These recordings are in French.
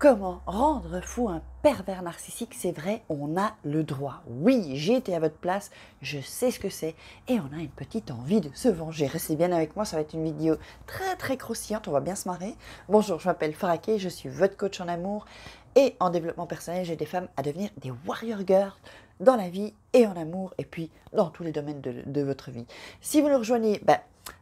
Comment rendre fou un pervers narcissique? C'est vrai, on a le droit. Oui, j'ai été à votre place, je sais ce que c'est et on a une petite envie de se venger. Restez bien avec moi, ça va être une vidéo très croustillante, on va bien se marrer. Bonjour, je m'appelle Faraké, je suis votre coach en amour et en développement personnel. J'aide des femmes à devenir des warrior girls dans la vie et en amour et puis dans tous les domaines de votre vie. Si vous nous rejoignez,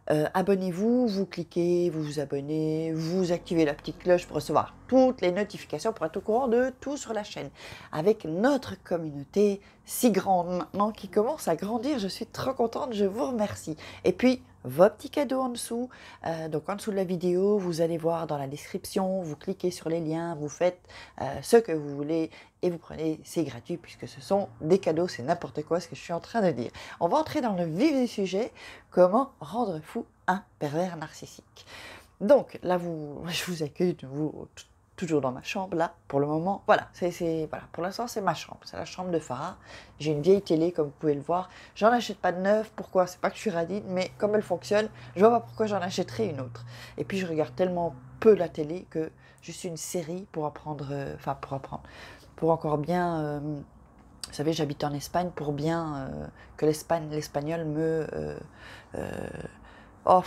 abonnez-vous, vous cliquez, vous vous abonnez, vous activez la petite cloche pour recevoir toutes les notifications, pour être au courant de tout sur la chaîne. Avec notre communauté si grande maintenant qui commence à grandir, je suis trop contente, je vous remercie. Et puis, vos petits cadeaux en dessous, donc en dessous de la vidéo, vous allez voir dans la description, vous cliquez sur les liens, vous faites ce que vous voulez et vous prenez, c'est gratuit puisque ce sont des cadeaux, c'est n'importe quoi ce que je suis en train de dire. On va entrer dans le vif du sujet, comment rendre fou un pervers narcissique. Donc là, je vous accueille toujours dans ma chambre, là, pour le moment. Voilà, voilà. Pour l'instant, c'est ma chambre, c'est la chambre de Farah. J'ai une vieille télé, comme vous pouvez le voir. J'en achète pas de neuf, pourquoi? C'est pas que je suis radine, mais comme elle fonctionne, je vois pas pourquoi j'en achèterais une autre. Et puis, je regarde tellement peu la télé que je suis une série pour apprendre, pour encore bien... vous savez, j'habite en Espagne pour bien que l'espagnol me... oh,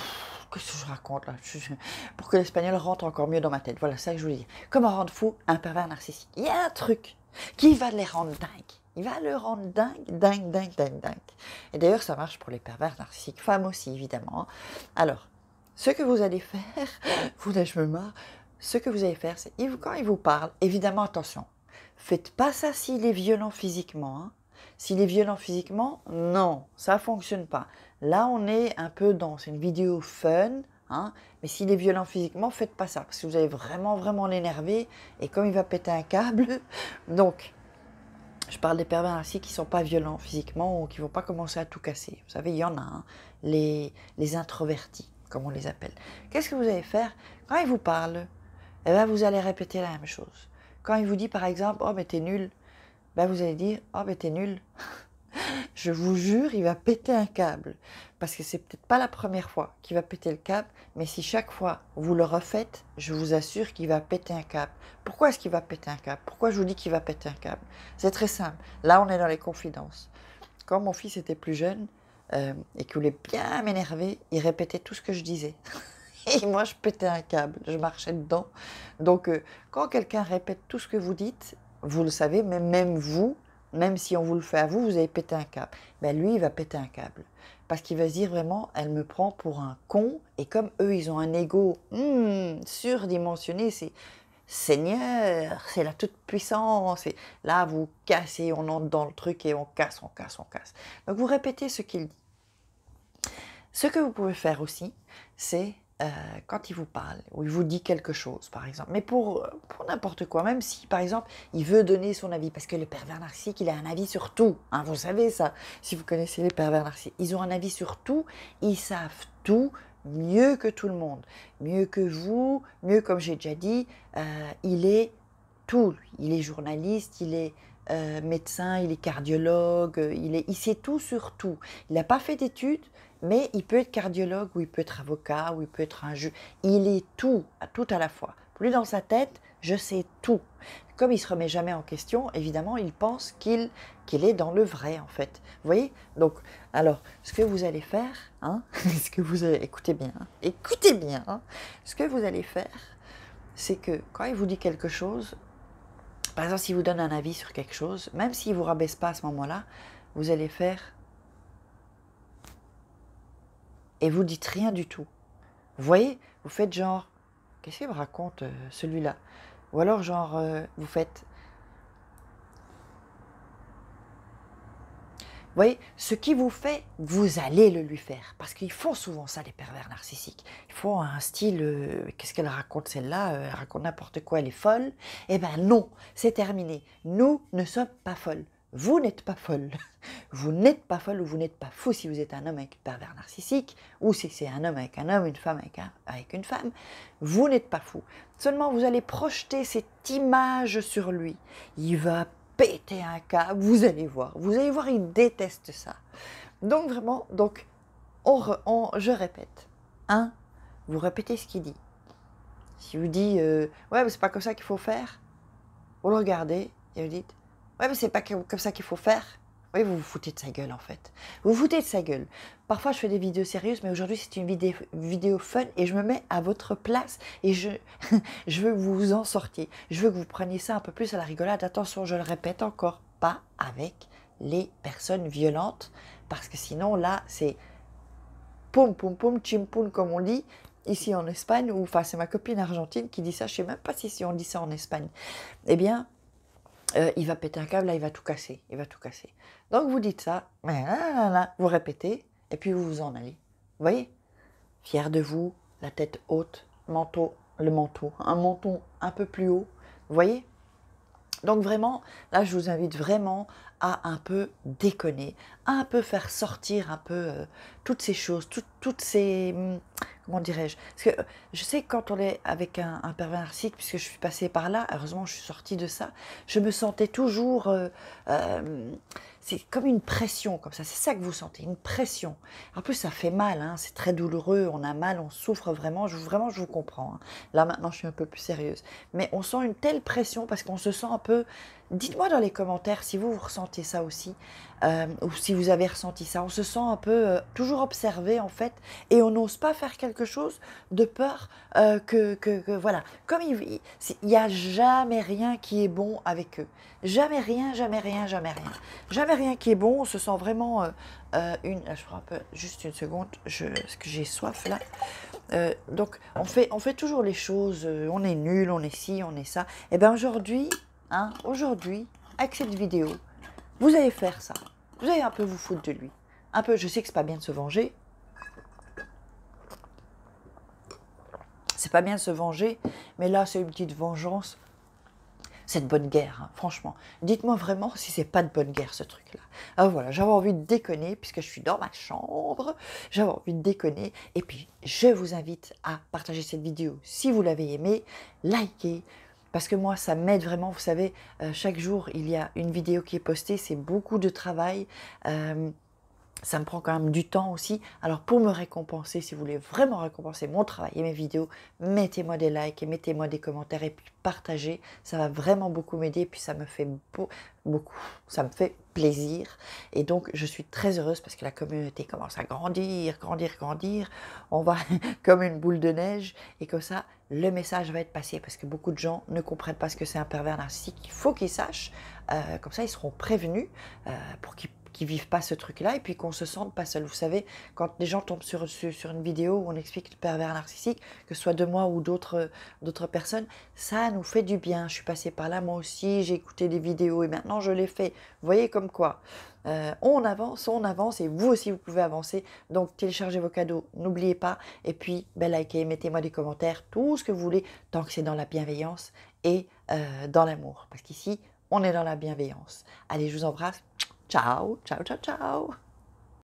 qu'est-ce que je raconte là? Pour que l'espagnol rentre encore mieux dans ma tête. Voilà, c'est ça que je voulais dire. Comment rendre fou un pervers narcissique? Il y a un truc qui va les rendre dingues. Il va le rendre dingue. Et d'ailleurs, ça marche pour les pervers narcissiques. Femmes aussi, évidemment. Alors, ce que vous allez faire... je me marre. Ce que vous allez faire, c'est quand il vous parle, évidemment, attention. Faites pas ça s'il est violent physiquement. Hein. S'il est violent physiquement, non, ça ne fonctionne pas. Là, on est un peu dans, c'est une vidéo fun, hein, mais s'il est violent physiquement, faites pas ça, parce que vous allez vraiment l'énerver, et comme il va péter un câble, donc, je parle des pervers narcissiques qui ne sont pas violents physiquement, ou qui ne vont pas commencer à tout casser. Vous savez, il y en a, hein, les introvertis, comme on les appelle. Qu'est-ce que vous allez faire? Quand il vous parle, eh ben, vous allez répéter la même chose. Quand il vous dit, par exemple, « Oh, mais t'es nul », ben, vous allez dire « Oh, mais t'es nul ». Je vous jure, il va péter un câble. Parce que c'est peut-être pas la première fois qu'il va péter le câble, mais si chaque fois vous le refaites, je vous assure qu'il va péter un câble. Pourquoi est-ce qu'il va péter un câble? Pourquoi je vous dis qu'il va péter un câble? C'est très simple. Là, on est dans les confidences. Quand mon fils était plus jeune et qu'il voulait bien m'énerver, il répétait tout ce que je disais. Et moi, je pétais un câble, je marchais dedans. Donc, quand quelqu'un répète tout ce que vous dites, vous le savez, mais même vous, même si on vous le fait à vous, vous avez pété un câble. Ben lui, il va péter un câble. Parce qu'il va se dire vraiment, elle me prend pour un con. Et comme eux, ils ont un ego surdimensionné, c'est Seigneur, c'est la toute-puissance. Et là, vous cassez, on entre dans le truc et on casse. Donc, vous répétez ce qu'il dit. Ce que vous pouvez faire aussi, c'est quand il vous parle, ou il vous dit quelque chose, par exemple, mais pour n'importe quoi, même si, par exemple, il veut donner son avis, parce que le pervers narcissique, il a un avis sur tout, hein, vous savez ça, si vous connaissez les pervers narcissiques, ils ont un avis sur tout, ils savent tout, mieux que tout le monde, mieux que vous, mieux comme j'ai déjà dit, il est tout, lui. Il est journaliste, il est médecin, il est cardiologue, il sait tout sur tout. Il n'a pas fait d'études, mais il peut être cardiologue, ou il peut être avocat, ou il peut être un juge. Il est tout à la fois. Pour lui, dans sa tête, je sais tout. Comme il ne se remet jamais en question, évidemment, il pense qu'il est dans le vrai, en fait. Vous voyez? Donc, alors, ce que vous allez faire, hein, écoutez bien, hein, ce que vous allez faire, c'est que quand il vous dit quelque chose, par exemple, s'il vous donne un avis sur quelque chose, même s'il ne vous rabaisse pas à ce moment-là, vous allez faire et vous dites rien du tout. Vous voyez, vous faites genre, qu'est-ce qu'il me raconte celui-là? Ou alors genre, vous faites, vous voyez, ce qui vous fait, vous allez le lui faire. Parce qu'ils font souvent ça, les pervers narcissiques. Ils font un style, qu'est-ce qu'elle raconte celle-là? Elle raconte n'importe quoi, elle est folle. Eh ben non, c'est terminé. Nous ne sommes pas folles. Vous n'êtes pas folle. Vous n'êtes pas folle ou vous n'êtes pas fou si vous êtes un homme avec un pervers narcissique, ou si c'est un homme, une femme avec une femme. Vous n'êtes pas fou. Seulement, vous allez projeter cette image sur lui. Il va péter un câble, vous allez voir, il déteste ça. Donc vraiment, je répète, vous répétez ce qu'il dit. Si vous dit, ouais, mais c'est pas comme ça qu'il faut faire, vous le regardez et vous dites, ouais, mais c'est pas comme ça qu'il faut faire. Oui, vous vous foutez de sa gueule en fait. Vous vous foutez de sa gueule. Parfois je fais des vidéos sérieuses, mais aujourd'hui c'est une vidéo fun et je me mets à votre place et je veux que vous vous en sortiez. Je veux que vous preniez ça un peu plus à la rigolade. Attention, je le répète encore, pas avec les personnes violentes, parce que sinon là c'est poum poum poum, chimpoun comme on dit ici en Espagne, ou enfin c'est ma copine argentine qui dit ça, je sais même pas si on dit ça en Espagne. Eh bien, il va péter un câble, là il va tout casser, il va tout casser. Donc vous dites ça, vous répétez, et puis vous vous en allez. Vous voyez? Fier de vous, la tête haute, un menton un peu plus haut, vous voyez? Donc vraiment, là je vous invite vraiment à un peu déconner, à un peu faire sortir un peu toutes ces choses, toutes ces... comment dirais-je? Parce que je sais que quand on est avec un pervers narcissique, puisque je suis passée par là, heureusement je suis sortie de ça, je me sentais toujours... c'est comme une pression, comme ça, c'est ça que vous sentez, une pression. En plus ça fait mal, hein, c'est très douloureux, on a mal, on souffre vraiment, je vous comprends. Hein. Là maintenant je suis un peu plus sérieuse. Mais on sent une telle pression parce qu'on se sent un peu... Dites-moi dans les commentaires si vous ressentez ça aussi, ou si vous avez ressenti ça. On se sent un peu toujours observé en fait, et on n'ose pas faire quelque chose de peur voilà. Comme il n'y a jamais rien qui est bon avec eux. Jamais rien, jamais rien, jamais rien. Jamais rien qui est bon, on se sent vraiment là, je prends un peu, juste une seconde, parce que j'ai soif là. Donc on fait toujours les choses, on est nul, on est ci, on est ça. Et bien aujourd'hui, aujourd'hui, avec cette vidéo, vous allez faire ça. Vous allez un peu vous foutre de lui. Un peu, je sais que c'est pas bien de se venger. C'est pas bien de se venger, mais là c'est une petite vengeance. C'est de bonne guerre, hein, franchement. Dites-moi vraiment si c'est pas de bonne guerre ce truc-là. Alors voilà, j'avais envie de déconner puisque je suis dans ma chambre. J'avais envie de déconner. Et puis, je vous invite à partager cette vidéo si vous l'avez aimée, liker. Parce que moi, ça m'aide vraiment. Vous savez, chaque jour, il y a une vidéo qui est postée. C'est beaucoup de travail. Ça me prend quand même du temps aussi. Alors pour me récompenser, si vous voulez vraiment récompenser mon travail et mes vidéos, mettez-moi des likes et mettez-moi des commentaires et puis partagez. Ça va vraiment beaucoup m'aider et puis ça me fait beaucoup. Ça me fait plaisir. Et donc je suis très heureuse parce que la communauté commence à grandir, grandir, grandir. On va comme une boule de neige et comme ça, le message va être passé parce que beaucoup de gens ne comprennent pas ce que c'est un pervers narcissique. Il faut qu'ils sachent. Comme ça, ils seront prévenus pour qu'ils qui vivent pas ce truc-là et puis qu'on se sente pas seul. Vous savez, quand les gens tombent sur une vidéo où on explique le pervers narcissique, que ce soit de moi ou d'autres personnes, ça nous fait du bien. Je suis passée par là, moi aussi, j'ai écouté des vidéos et maintenant je les fais. Vous voyez comme quoi on avance et vous aussi vous pouvez avancer. Donc téléchargez vos cadeaux, n'oubliez pas. Et puis likez, mettez-moi des commentaires, tout ce que vous voulez, tant que c'est dans la bienveillance et dans l'amour. Parce qu'ici, on est dans la bienveillance. Allez, je vous embrasse. Ciao, ciao, ciao, ciao.